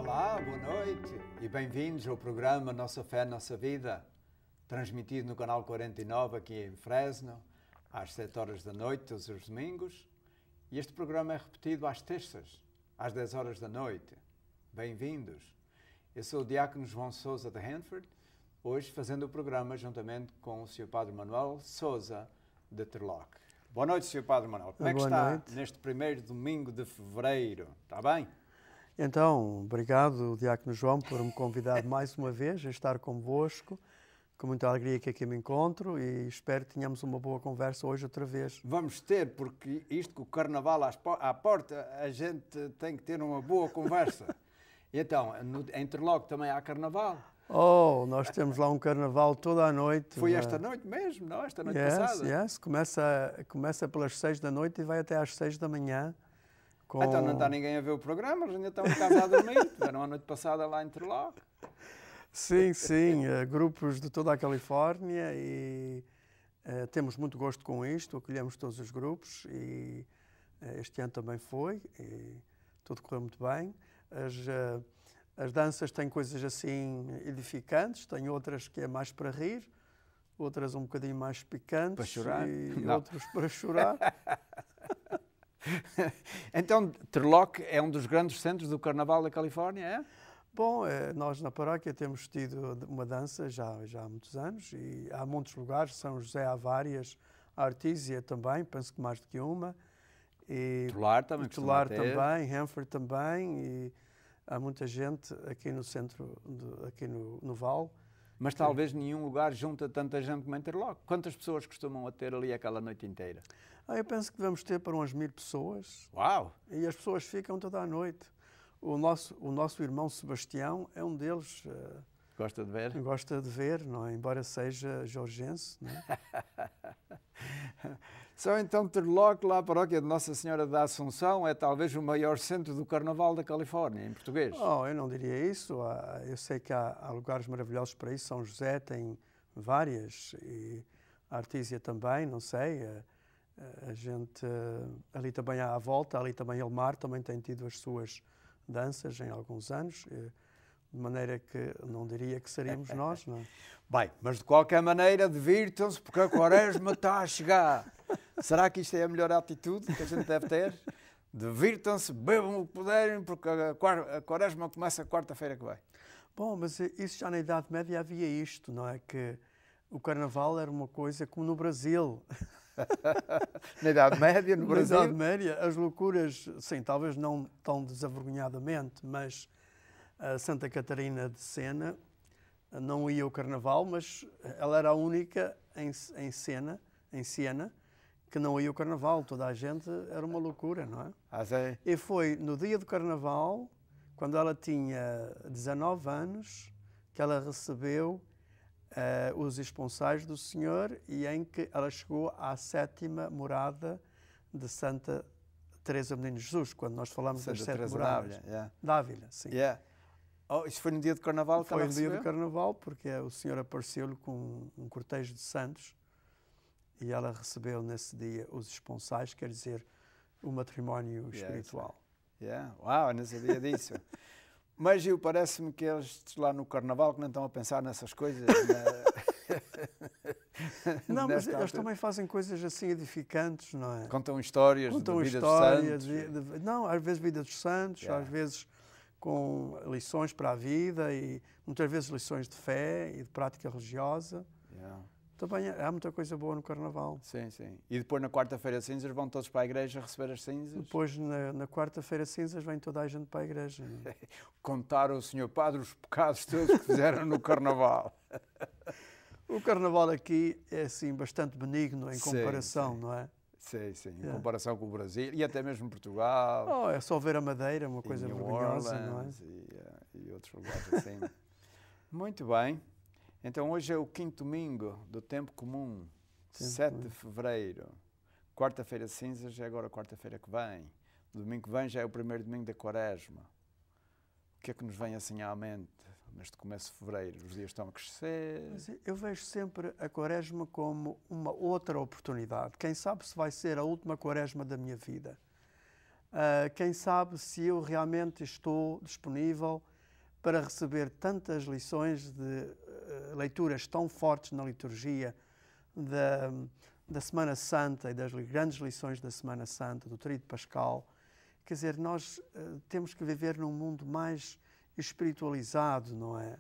Olá, boa noite e bem-vindos ao programa Nossa Fé, Nossa Vida, transmitido no canal 49 aqui em Fresno, às 7 horas da noite, todos os domingos. E este programa é repetido às terças, às 10 horas da noite. Bem-vindos. Eu sou o Diácono João Sousa de Hanford, hoje fazendo o programa juntamente com o Sr. Padre Manuel Sousa de Turlock. Boa noite, Sr. Padre Manuel. Como é que está neste primeiro domingo de fevereiro? Está bem? Então, obrigado, Diácono João, por me convidar mais uma vez a estar convosco. Com muita alegria que aqui me encontro e espero que tenhamos uma boa conversa hoje outra vez. Vamos ter, porque isto com o Carnaval à porta, a gente tem que ter uma boa conversa. Então, em Turlock também há Carnaval? Oh, nós temos lá um Carnaval toda a noite. Foi esta noite mesmo, não? Esta noite passada? Yes. Começa pelas 6 da noite e vai até às 6 da manhã. Então não está ninguém a ver o programa, eles ainda estão em casa a dormir. Tiveram a noite passada lá em Turlock. Sim, grupos de toda a Califórnia e temos muito gosto com isto, acolhemos todos os grupos e este ano também foi e tudo correu muito bem. As danças têm coisas assim edificantes, tem outras que é mais para rir, outras um bocadinho mais picantes. Para chorar? E outros para chorar. Então, Turlock é um dos grandes centros do Carnaval da Califórnia, é? Bom, nós na paróquia temos tido uma dança já há muitos anos e há muitos lugares, São José há várias, a Artísia também, penso que mais do que uma. E Tular também. Tular também, Hanford também e há muita gente aqui no centro, aqui no Val. Mas talvez nenhum lugar junta tanta gente como em Turlock. Quantas pessoas costumam ter ali aquela noite inteira? Eu penso que devemos ter para umas 1000 pessoas. Uau! E as pessoas ficam toda a noite. O nosso irmão Sebastião é um deles. Gosta de ver? Gosta de ver, não é? Embora seja georgiense. Não é? Só então Turlock, lá a paróquia de Nossa Senhora da Assunção, é talvez o maior centro do Carnaval da Califórnia, em português. Eu não diria isso. Eu sei que há lugares maravilhosos para isso. São José tem várias e a Artísia também, não sei. A gente, ali também há a volta, ali também Elmar também tem tido as suas danças em alguns anos, de maneira que não diria que seríamos nós, não é? Bem, mas de qualquer maneira divirtam-se porque a Quaresma está a chegar. Será que isto é a melhor atitude que a gente deve ter? Divirtam-se, bebam o que puderem porque a Quaresma começa quarta-feira que vem. Bom, mas isso já na Idade Média havia isto, não é? Que o Carnaval era uma coisa como no Brasil. Na Idade Média, no Brasil? Na Idade Média, as loucuras, sim, talvez não tão desavergonhadamente, mas a Santa Catarina de Sena não ia ao Carnaval, mas ela era a única em Siena que não ia ao Carnaval. Toda a gente era uma loucura, não é? Sim. E foi no dia do Carnaval, quando ela tinha 19 anos, que ela recebeu os esponsais do Senhor e em que ela chegou à 7ª morada de Santa Teresa Menino Jesus, quando nós falamos das 7 moradas. Dávila, sim. Isso foi no dia do Carnaval que ela recebeu? Foi no dia do Carnaval, porque o Senhor apareceu-lhe com um cortejo de santos e ela recebeu nesse dia os esponsais, quer dizer, o matrimónio espiritual. Uau, eu não sabia disso. Mas parece-me que eles lá no Carnaval que não estão a pensar nessas coisas. Não, mas eles também fazem coisas assim edificantes, não é? Contam histórias de vida dos santos. Não, às vezes vida dos santos, às vezes com lições para a vida e muitas vezes lições de fé e de prática religiosa. Também há muita coisa boa no Carnaval. Sim. E depois na quarta-feira de cinzas vão todos para a igreja receber as cinzas? Depois na quarta-feira de cinzas vem toda a gente para a igreja. Contar ao Sr. Padre os pecados todos que fizeram no Carnaval. O Carnaval aqui é assim bastante benigno em comparação, não é? Sim. Em comparação com o Brasil e até mesmo Portugal. É só ver a Madeira, uma coisa vergonhosa, não é? E outros lugares assim. Muito bem. Então hoje é o 5º domingo do tempo comum, 7 de fevereiro. Quarta-feira de cinzas é agora quarta-feira que vem. O domingo que vem já é o primeiro domingo da Quaresma. O que é que nos vem assim à mente neste começo de fevereiro? Os dias estão a crescer. Eu vejo sempre a Quaresma como uma outra oportunidade. Quem sabe se vai ser a última Quaresma da minha vida. Quem sabe se eu realmente estou disponível para receber tantas lições de leituras tão fortes na liturgia da Semana Santa e das grandes lições da Semana Santa, do Tríduo Pascal. Quer dizer, nós temos que viver num mundo mais espiritualizado, não é?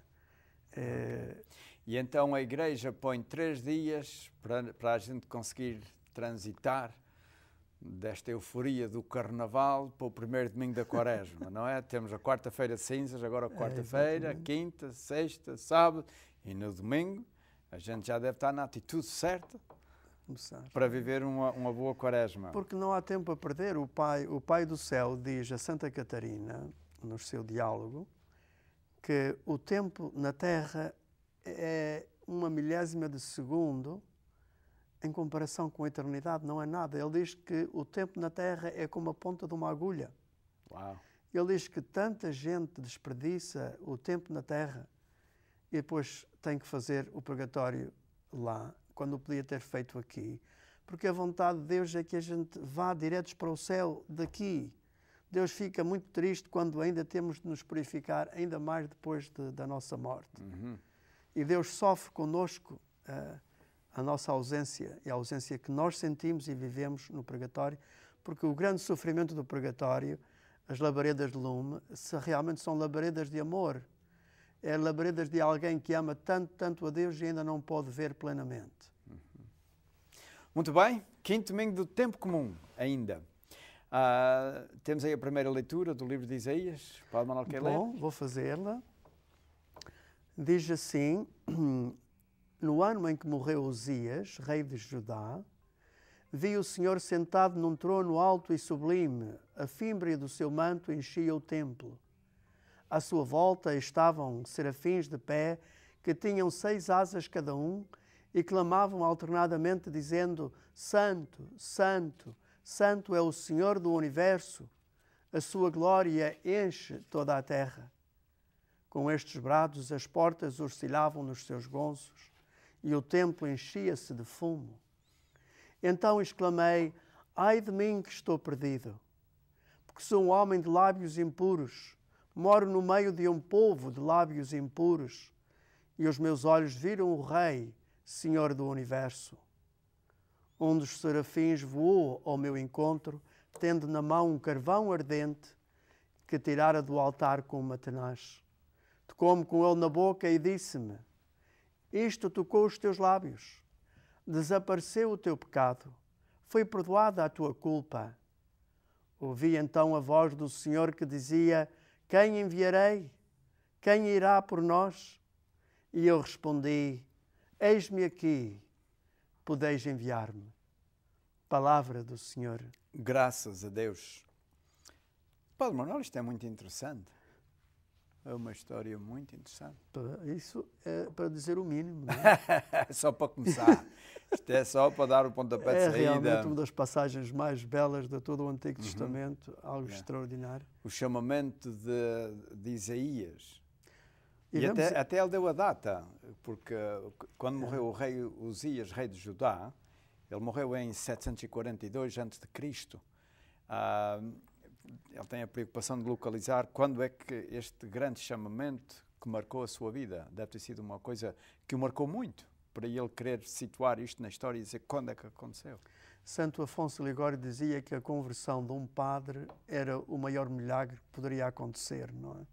E então a Igreja põe 3 dias para a gente conseguir transitar desta euforia do Carnaval para o primeiro domingo da Quaresma, não é? Temos a quarta-feira de cinzas, agora a quarta-feira, quinta, sexta, sábado e no domingo a gente já deve estar na atitude certa para viver uma boa Quaresma. Porque não há tempo a perder. O Pai do Céu diz a Santa Catarina, no seu diálogo, que o tempo na Terra é uma milésima de segundo em comparação com a eternidade, não é nada. Ele diz que o tempo na Terra é como a ponta de uma agulha. Uau. Ele diz que tanta gente desperdiça o tempo na Terra e depois tem que fazer o purgatório lá, quando o podia ter feito aqui. Porque a vontade de Deus é que a gente vá diretos para o céu daqui. Deus fica muito triste quando ainda temos de nos purificar ainda mais depois da nossa morte. E Deus sofre connosco a nossa ausência e a ausência que nós sentimos e vivemos no purgatório, porque o grande sofrimento do purgatório, as labaredas de lume, realmente são labaredas de amor. É labaredas de alguém que ama tanto, tanto a Deus e ainda não pode ver plenamente. Muito bem, quinto domingo do tempo comum ainda. Temos aí a primeira leitura do livro de Isaías. Padre Manuel, quer ler? Bom, vou fazê-la. Diz assim: no ano em que morreu Uzias, rei de Judá, vi o Senhor sentado num trono alto e sublime, a fímbria do seu manto enchia o templo. À sua volta estavam serafins de pé, que tinham 6 asas cada um, e clamavam alternadamente, dizendo: Santo, Santo, Santo é o Senhor do Universo, a sua glória enche toda a terra. Com estes brados as portas oscilavam nos seus gonzos, e o templo enchia-se de fumo. Então exclamei: ai de mim que estou perdido, porque sou um homem de lábios impuros, moro no meio de um povo de lábios impuros, e os meus olhos viram o Rei, Senhor do Universo. Um dos serafins voou ao meu encontro, tendo na mão um carvão ardente que tirara do altar com uma tenaz. Tocou-me com ele na boca e disse-me: isto tocou os teus lábios. Desapareceu o teu pecado. Foi perdoada a tua culpa. Ouvi então a voz do Senhor que dizia: quem enviarei? Quem irá por nós? E eu respondi: eis-me aqui, podeis enviar-me. Palavra do Senhor. Graças a Deus. Padre Manuel, isto é muito interessante. É uma história muito interessante. Isso é para dizer o mínimo, não é? Só para começar. Isto é só para dar o pontapé de saída. É realmente uma das passagens mais belas de todo o Antigo Testamento, algo extraordinário. O chamamento de Isaías. E até ele deu a data, porque quando morreu o rei Uzias, rei de Judá, ele morreu em 742 a.C. Ele tem a preocupação de localizar quando é que este grande chamamento que marcou a sua vida, deve ter sido uma coisa que o marcou muito, para ele querer situar isto na história e dizer quando é que aconteceu. Santo Afonso Ligório dizia que a conversão de um padre era o maior milagre que poderia acontecer, não é?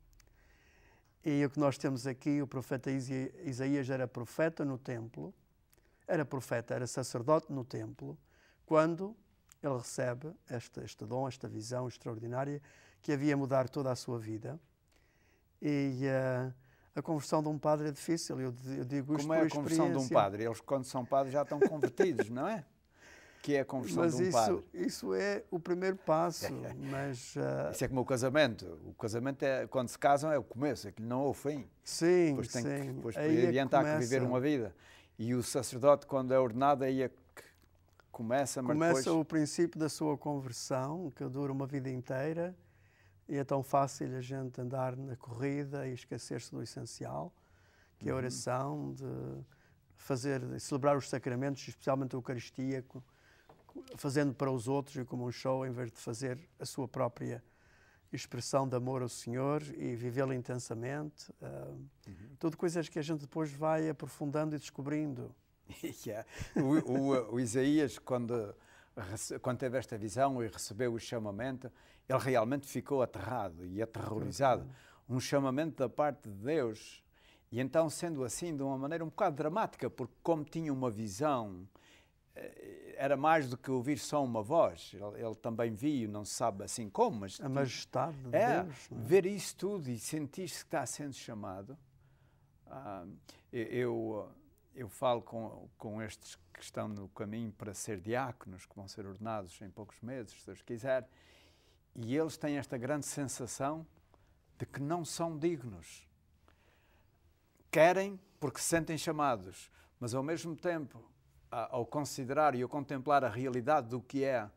E o que nós temos aqui, o profeta Isaías era profeta no templo, era sacerdote no templo, quando ele recebe este dom, esta visão extraordinária que havia mudar toda a sua vida. E a conversão de um padre é difícil, eu digo isto por experiência. Como é a conversão de um padre? Eles, quando são padres, já estão convertidos, não é? Que é a conversão de um padre. Mas isso é o primeiro passo. Mas, isso é como o casamento. O casamento, quando se casam, é o começo, aquilo não é o fim. Sim, depois tem sim. Que, depois por aí adiante há que viver uma vida. E o sacerdote, quando é ordenado, aí é que começa, mas começa depois... o princípio da sua conversão, que dura uma vida inteira, e é tão fácil a gente andar na corrida e esquecer-se do essencial, que é a oração, de celebrar os sacramentos, especialmente a Eucaristia, fazendo para os outros e como um show, em vez de fazer a sua própria expressão de amor ao Senhor e vivê-lo intensamente. Tudo coisas que a gente depois vai aprofundando e descobrindo. Yeah. O Isaías, quando teve esta visão e recebeu o chamamento, ele realmente ficou aterrado e aterrorizado. Um chamamento da parte de Deus. E então, sendo assim, de uma maneira um bocado dramática, porque como tinha uma visão, era mais do que ouvir só uma voz. Ele também viu, não se sabe assim como, mas... A majestade de Deus. Não é? Ver isso tudo e sentir-se que está sendo chamado. Eu falo com estes que estão no caminho para ser diáconos, que vão ser ordenados em poucos meses, se Deus quiser, e eles têm esta grande sensação de que não são dignos. Querem porque se sentem chamados, mas ao mesmo tempo, ao considerar e ao contemplar a realidade do que é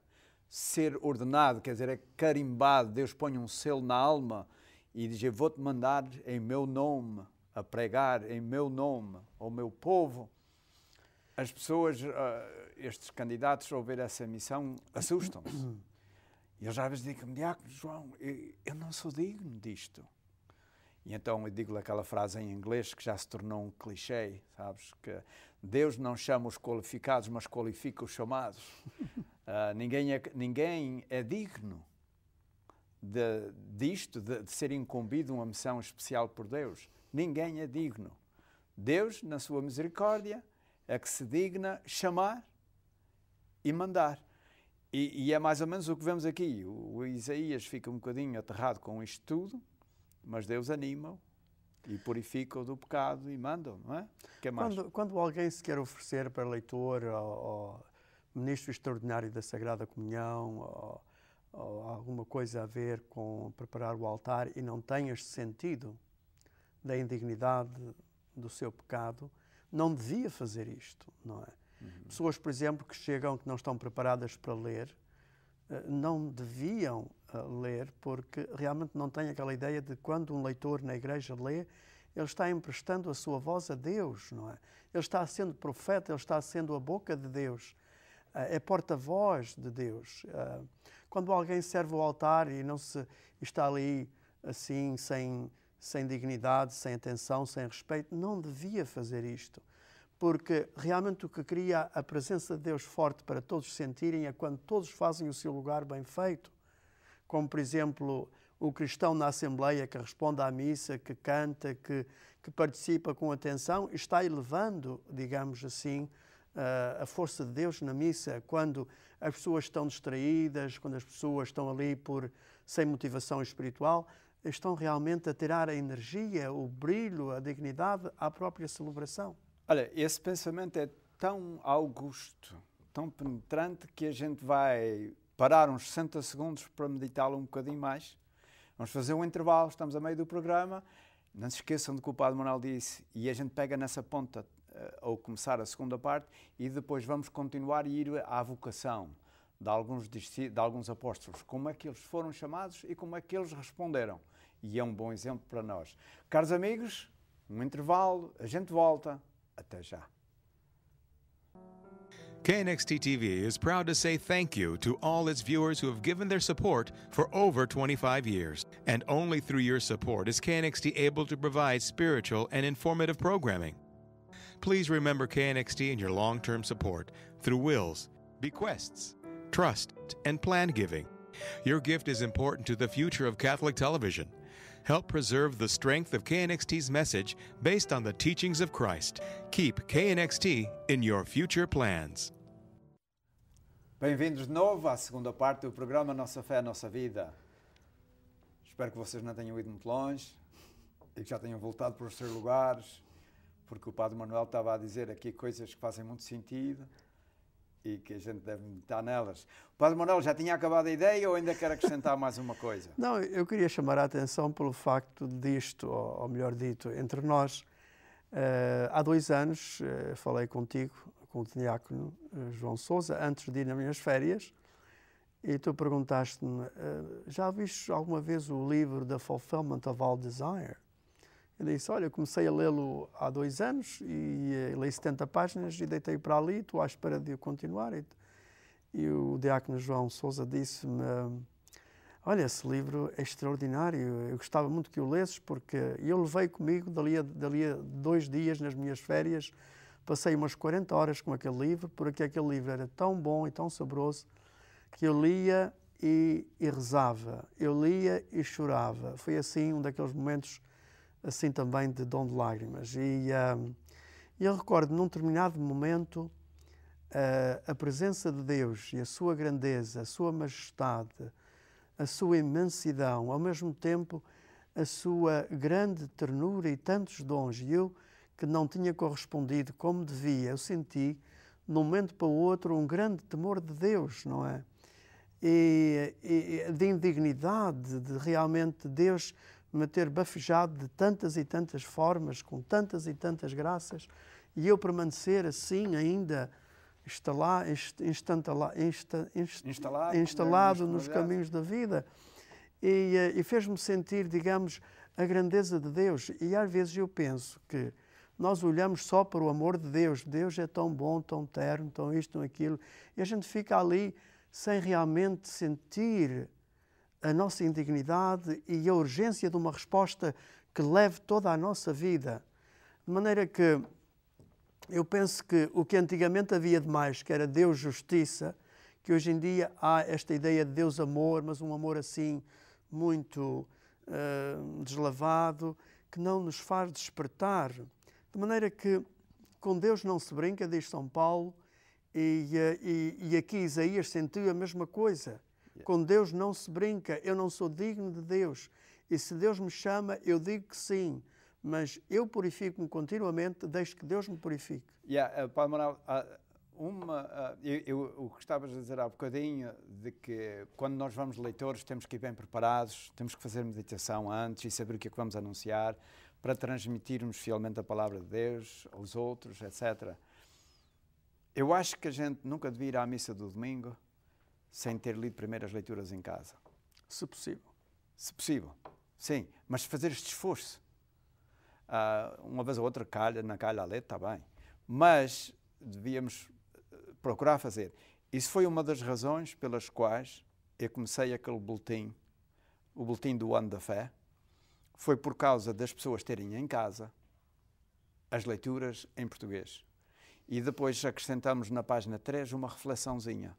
ser ordenado, quer dizer, é carimbado, Deus põe um selo na alma e diz: eu vou-te mandar em meu nome, a pregar em meu nome, ao meu povo. As pessoas, estes candidatos, ao ver essa missão, assustam-se. E eles às vezes dizem: diácono João, eu não sou digno disto. E então eu digo-lhe aquela frase em inglês que já se tornou um clichê, sabes? Que Deus não chama os qualificados, mas qualifica os chamados. Ninguém é digno disto, de ser incumbido uma missão especial por Deus. Ninguém é digno. Deus, na sua misericórdia, é que se digna chamar e mandar. E é mais ou menos o que vemos aqui. O Isaías fica um bocadinho aterrado com isto tudo, mas Deus anima-o e purifica-o do pecado e manda-o, não é? Que é mais? Quando alguém se quer oferecer para leitor ou ministro extraordinário da Sagrada Comunhão ou alguma coisa a ver com preparar o altar e não tem este sentido da indignidade do seu pecado, não devia fazer isto, não é? Pessoas, por exemplo, que chegam, que não estão preparadas para ler, não deviam ler, porque realmente não têm aquela ideia de quando um leitor na igreja lê, ele está emprestando a sua voz a Deus, não é? Ele está sendo profeta, ele está sendo a boca de Deus, é porta-voz de Deus. Quando alguém serve o altar e não se está ali assim, sem dignidade, sem atenção, sem respeito, não devia fazer isto. Porque realmente o que cria a presença de Deus forte para todos sentirem é quando todos fazem o seu lugar bem feito. Como, por exemplo, o cristão na Assembleia que responde à missa, que canta, que participa com atenção, está elevando, digamos assim, a força de Deus na missa. Quando as pessoas estão distraídas, quando as pessoas estão ali sem motivação espiritual, estão realmente a tirar a energia, o brilho, a dignidade à própria celebração. Olha, esse pensamento é tão augusto, tão penetrante, que a gente vai parar uns 60 segundos para meditá-lo um bocadinho mais. Vamos fazer um intervalo, estamos a meio do programa. Não se esqueçam do que o Padre Manuel disse, e a gente pega nessa ponta ao começar a segunda parte, e depois vamos continuar e ir à vocação de alguns apóstolos, como é que eles foram chamados e como é que eles responderam. E é um bom exemplo para nós. Caros amigos, um intervalo, a gente volta. Até já. KNXT TV is proud to say thank you to all its viewers who have given their support for over 25 years. And only through your support is KNXT able to provide spiritual and informative programming. Please remember KNXT in your long-term support through wills, bequests, trust, and planned giving. Your gift is important to the future of Catholic television. Help preserve the strength of KNXT's message based on the teachings of Christ. Keep KNXT in your future plans. Bem-vindos de novo à segunda parte do programa Nossa Fé, Nossa Vida. Espero que vocês não tenham ido muito longe e que já tenham voltado para os seus lugares, porque o Padre Manuel estava a dizer aqui coisas que fazem muito sentido e que a gente deve meditar nelas. O Padre Manuel já tinha acabado a ideia ou ainda quer acrescentar mais uma coisa? Não, eu queria chamar a atenção pelo facto disto, ou melhor dito, entre nós. Há 2 anos falei contigo, com o diácono João Sousa, antes de ir nas minhas férias, e tu perguntaste-me, já viste alguma vez o livro The Fulfillment of All Desire? Eu disse, olha, comecei a lê-lo há 2 anos e li 70 páginas e deitei para ali, estou à espera de continuar. E o diácono João Sousa disse-me, Olha, esse livro é extraordinário. Eu gostava muito que o lesses, porque eu levei comigo, dali a 2 dias, nas minhas férias, passei umas 40 horas com aquele livro, porque aquele livro era tão bom e tão saboroso, que eu lia e rezava, eu lia e chorava. Foi assim um daqueles momentos, assim também, de dom de lágrimas. E eu recordo, num determinado momento, a presença de Deus e a sua grandeza, a sua majestade, a sua imensidão, ao mesmo tempo a sua grande ternura e tantos dons, e eu que não tinha correspondido como devia, eu senti, de um momento para o outro, um grande temor de Deus, não é? E de indignidade, de realmente Deus me ter bafejado de tantas e tantas formas, com tantas e tantas graças, e eu permanecer assim ainda instalado nos caminhos da vida. E fez-me sentir, digamos, a grandeza de Deus. E às vezes eu penso que nós olhamos só para o amor de Deus. Deus é tão bom, tão terno, tão isto, tão aquilo. E a gente fica ali sem realmente sentir a nossa indignidade e a urgência de uma resposta que leve toda a nossa vida. De maneira que eu penso que o que antigamente havia de mais, que era Deus justiça, que hoje em dia há esta ideia de Deus amor, mas um amor assim muito deslavado, que não nos faz despertar. De maneira que com Deus não se brinca, diz São Paulo, e aqui Isaías sentiu a mesma coisa. Com Deus não se brinca, eu não sou digno de Deus. E se Deus me chama, eu digo que sim. Mas eu purifico-me continuamente, deixo que Deus me purifique. Padre Manuel, o que estavas a dizer há bocadinho, de que quando nós vamos leitores temos que ir bem preparados, temos que fazer meditação antes e saber o que é que vamos anunciar, para transmitirmos fielmente a palavra de Deus aos outros, etc. Eu acho que a gente nunca devia ir à missa do domingo sem ter lido primeiras leituras em casa. Se possível. Se possível, sim. Mas fazer este esforço. Uma vez ou outra na calha a ler, está bem. Mas devíamos procurar fazer. Isso foi uma das razões pelas quais eu comecei aquele boletim, o boletim do Ano da Fé. Foi por causa das pessoas terem em casa as leituras em português. E depois acrescentamos na página 3 uma reflexãozinha,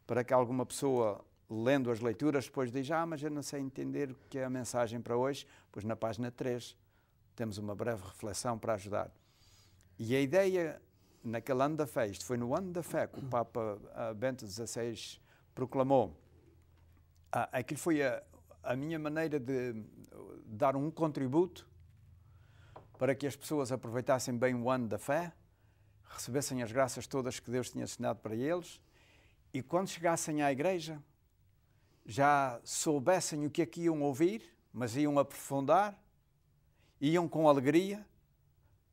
para que alguma pessoa, lendo as leituras, depois diz: mas eu não sei entender o que é a mensagem para hoje. Pois na página 3 temos uma breve reflexão para ajudar. E a ideia, naquele Ano da Fé, isto foi no Ano da Fé que o Papa Bento XVI proclamou, aquilo foi a minha maneira de dar um contributo para que as pessoas aproveitassem bem o Ano da Fé, recebessem as graças todas que Deus tinha ensinado para eles, e quando chegassem à igreja já soubessem o que é que iam ouvir, mas iam aprofundar, iam com alegria,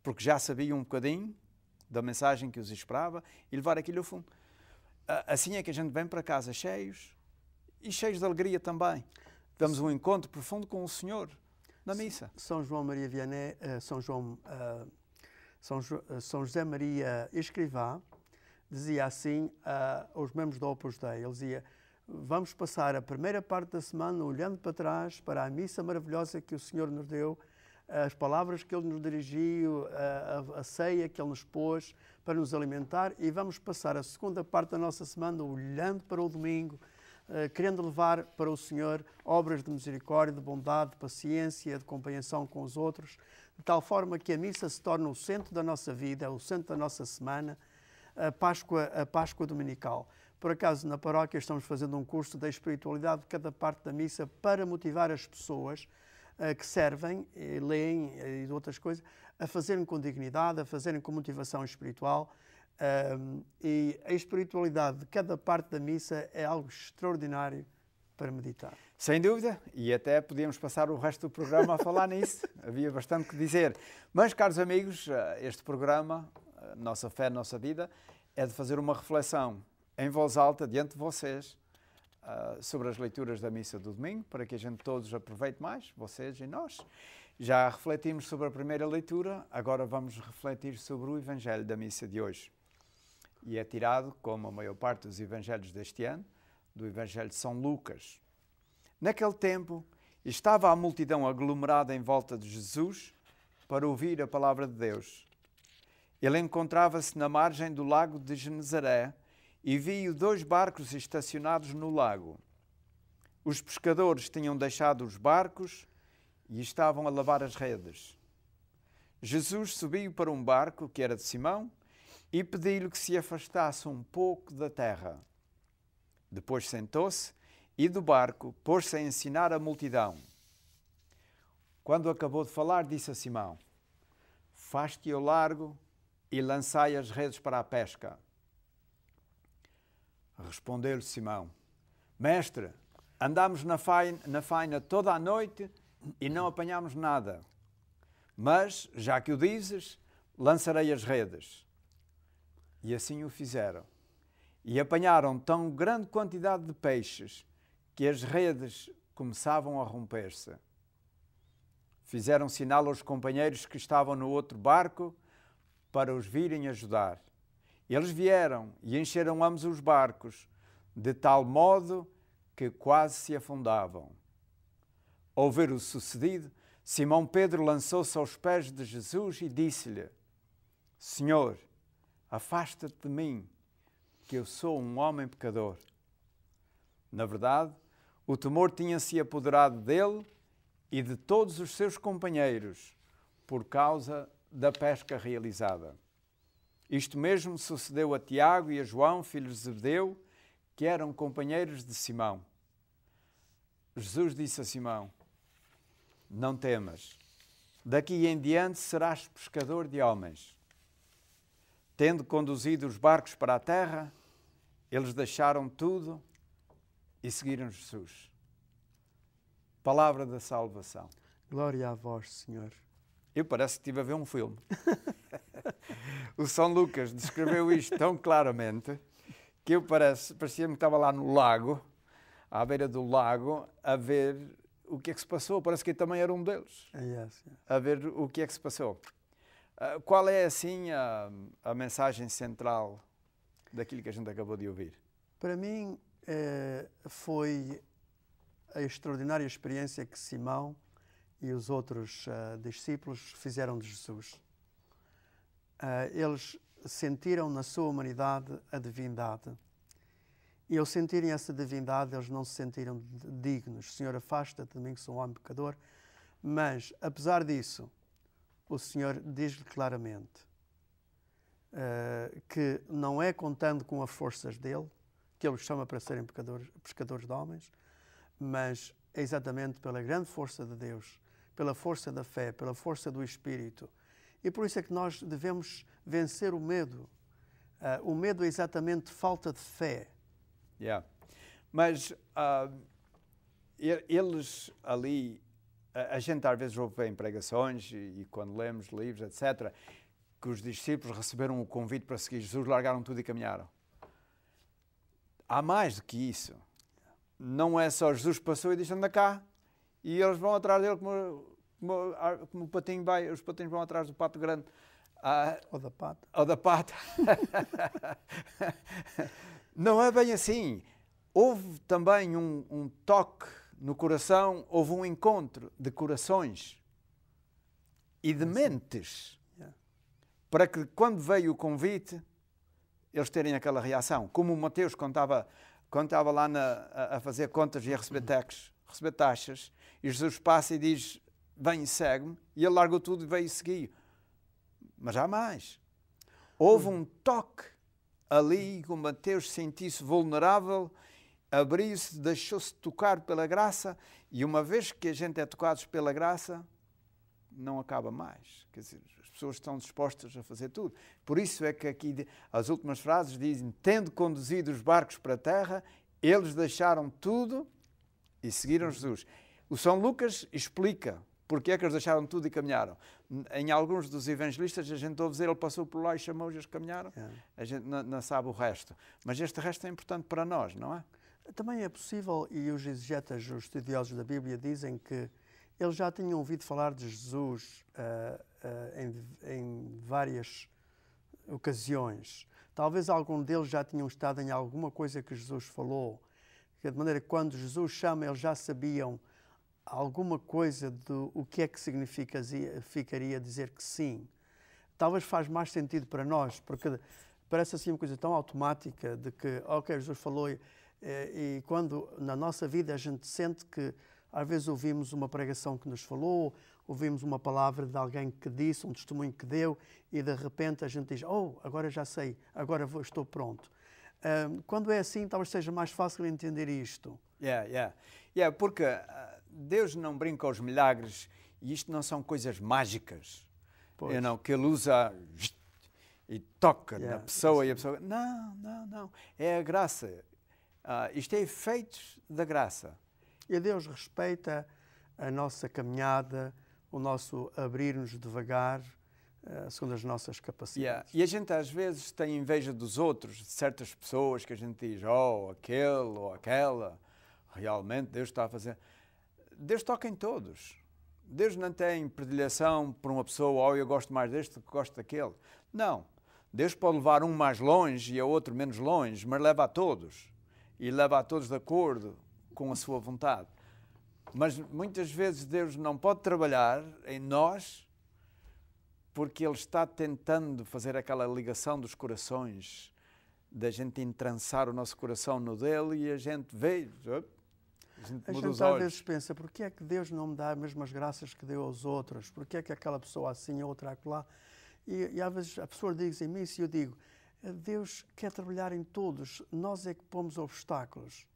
porque já sabiam um bocadinho da mensagem que os esperava, e levar aquilo ao fundo. Assim é que a gente vem para casa cheios, e cheios de alegria também. Damos um encontro profundo com o Senhor na missa. São João Maria Vianney, São José Maria Escrivá, dizia assim aos membros do Opus Dei, ele dizia: vamos passar a primeira parte da semana olhando para trás, para a missa maravilhosa que o Senhor nos deu, as palavras que Ele nos dirigiu, a ceia que Ele nos pôs para nos alimentar, e vamos passar a segunda parte da nossa semana olhando para o domingo, querendo levar para o Senhor obras de misericórdia, de bondade, de paciência, de compreensão com os outros, de tal forma que a missa se torna o centro da nossa vida, o centro da nossa semana, a Páscoa dominical. Por acaso, na paróquia estamos fazendo um curso da espiritualidade de cada parte da missa para motivar as pessoas que servem, leem e outras coisas, a fazerem com dignidade, a fazerem com motivação espiritual. E a espiritualidade de cada parte da missa é algo extraordinário para meditar. Sem dúvida, e até podíamos passar o resto do programa a falar nisso, havia bastante que dizer. Mas, caros amigos, este programa, Nossa Fé, Nossa Vida, é de fazer uma reflexão em voz alta diante de vocês sobre as leituras da missa do domingo, para que a gente todos aproveite mais, vocês e nós. Já refletimos sobre a primeira leitura, agora vamos refletir sobre o Evangelho da missa de hoje. E é tirado, como a maior parte dos evangelhos deste ano, do Evangelho de São Lucas. Naquele tempo, estava a multidão aglomerada em volta de Jesus para ouvir a palavra de Deus. Ele encontrava-se na margem do lago de Genezaré e viu 2 barcos estacionados no lago. Os pescadores tinham deixado os barcos e estavam a lavar as redes. Jesus subiu para um barco que era de Simão e pediu-lhe que se afastasse um pouco da terra. Depois sentou-se e do barco pôs-se a ensinar a multidão. Quando acabou de falar, disse a Simão: "Faz-te ao largo e lançai as redes para a pesca." Respondeu-lhe Simão: "Mestre, andámos na faina toda a noite e não apanhámos nada. Mas, já que o dizes, lançarei as redes." E assim o fizeram. E apanharam tão grande quantidade de peixes que as redes começavam a romper-se. Fizeram sinal aos companheiros que estavam no outro barco para os virem ajudar. Eles vieram e encheram ambos os barcos, de tal modo que quase se afundavam. Ao ver o sucedido, Simão Pedro lançou-se aos pés de Jesus e disse-lhe: "Senhor, afasta-te de mim, que eu sou um homem pecador." Na verdade, o temor tinha-se apoderado dele e de todos os seus companheiros, por causa da pesca realizada. Isto mesmo sucedeu a Tiago e a João, filhos de Zebedeu, que eram companheiros de Simão. Jesus disse a Simão: "Não temas, daqui em diante serás pescador de homens." Tendo conduzido os barcos para a terra, eles deixaram tudo e seguiram Jesus. Palavra da salvação. Glória a vós, Senhor. Eu parece que estive a ver um filme. O São Lucas descreveu isto tão claramente que eu parecia-me que estava lá no lago, à beira do lago, a ver o que é que se passou. Parece que eu também era um deles. Yes. A ver o que é que se passou. Qual é, assim, a mensagem central daquilo que a gente acabou de ouvir? Para mim, foi a extraordinária experiência que Simão e os outros discípulos fizeram de Jesus. Eles sentiram na sua humanidade a divindade. E ao sentirem essa divindade, eles não se sentiram dignos. Senhor, afasta-te de mim, que sou um homem pecador. Mas, apesar disso, o Senhor diz-lhe claramente que não é contando com as forças dele, que ele os chama para serem pescadores de homens, mas é exatamente pela grande força de Deus, pela força da fé, pela força do Espírito. E por isso é que nós devemos vencer o medo. O medo é exatamente falta de fé. Yeah. Mas eles ali, a gente às vezes ouve em pregações e quando lemos livros, etc., que os discípulos receberam o convite para seguir Jesus, largaram tudo e caminharam. Há mais do que isso. Não é só Jesus passou e disse: "Anda cá", e eles vão atrás dele como o patinho vai, os patinhos vão atrás do pato grande. Ou da pata. Ou da pata. Não é bem assim. Houve também um toque no coração, houve um encontro de corações e de mentes, para que quando veio o convite, eles terem aquela reação. Como o Mateus, quando estava lá a fazer contas e a receber taxas, e Jesus passa e diz: "Vem e segue-me", e ele largou tudo e veio seguir. Mas há mais. Houve um toque ali, que o Mateus sentisse vulnerável, abriu-se, deixou-se tocar pela graça, e uma vez que a gente é tocado pela graça, não acaba mais. Quer dizer, as pessoas estão dispostas a fazer tudo. Por isso é que aqui as últimas frases dizem: "Tendo conduzido os barcos para a terra, eles deixaram tudo e seguiram Jesus." O São Lucas explica porque é que eles deixaram tudo e caminharam. Em alguns dos evangelistas a gente ouve dizer: "Ele passou por lá e chamou-os e eles caminharam." A gente não sabe o resto. Mas este resto é importante para nós, não é? Também é possível, e os exegetas, os estudiosos da Bíblia, dizem que eles já tinham ouvido falar de Jesus em várias ocasiões. Talvez algum deles já tinham estado em alguma coisa que Jesus falou, de maneira que quando Jesus chama, eles já sabiam alguma coisa do o que é que significaria dizer que sim. Talvez faz mais sentido para nós, porque parece assim uma coisa tão automática de que, ok, Jesus falou, e quando na nossa vida a gente sente que às vezes ouvimos uma pregação que nos falou, ouvimos uma palavra de alguém que disse, um testemunho que deu, e de repente a gente diz, oh, agora já sei, agora estou pronto. Quando é assim, talvez seja mais fácil entender isto. Porque Deus não brinca aos milagres e isto não são coisas mágicas. Não, que Ele usa e toca na pessoa e a pessoa... Não. É a graça. Isto é efeitos da graça. E Deus respeita a nossa caminhada, o nosso abrir-nos devagar, segundo as nossas capacidades. E a gente às vezes tem inveja dos outros, de certas pessoas que a gente diz, oh, aquele ou aquela, realmente Deus está a fazer... Deus toca em todos. Deus não tem predileção por uma pessoa, oh, eu gosto mais deste do que gosto daquele. Não. Deus pode levar um mais longe e a outro menos longe, mas leva a todos. E leva a todos de acordo com a sua vontade. Mas muitas vezes Deus não pode trabalhar em nós porque Ele está tentando fazer aquela ligação dos corações, da gente entrançar o nosso coração no dele e a gente vê, a gente muda os às olhos. vezes pensa, porquê é que Deus não me dá as mesmas graças que deu aos outros? Porquê é que aquela pessoa assim e outra acolá? E às vezes a pessoa diz-me isso e eu digo, Deus quer trabalhar em todos, nós é que pomos obstáculos.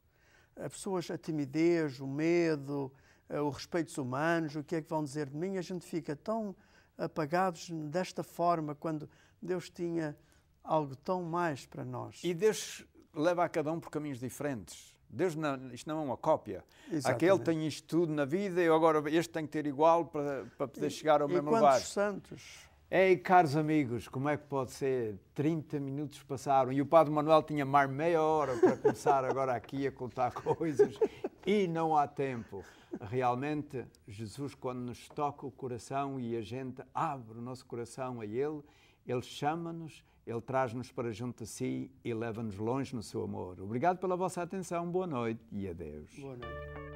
As pessoas, a timidez, o medo, os respeitos humanos, o que é que vão dizer de mim, a gente fica tão apagados desta forma quando Deus tinha algo tão mais para nós. E Deus leva a cada um por caminhos diferentes. Deus não, isto não é uma cópia. Exatamente. Aquele tem isto tudo na vida e agora este tem que ter igual para poder chegar ao mesmo lugar. E quantos santos? Ei, caros amigos, como é que pode ser? 30 minutos passaram e o Padre Manuel tinha mais meia hora para começar agora aqui a contar coisas e não há tempo. Realmente, Jesus, quando nos toca o coração e a gente abre o nosso coração a Ele, Ele chama-nos, Ele traz-nos para junto a si e leva-nos longe no seu amor. Obrigado pela vossa atenção, boa noite e adeus. Boa noite.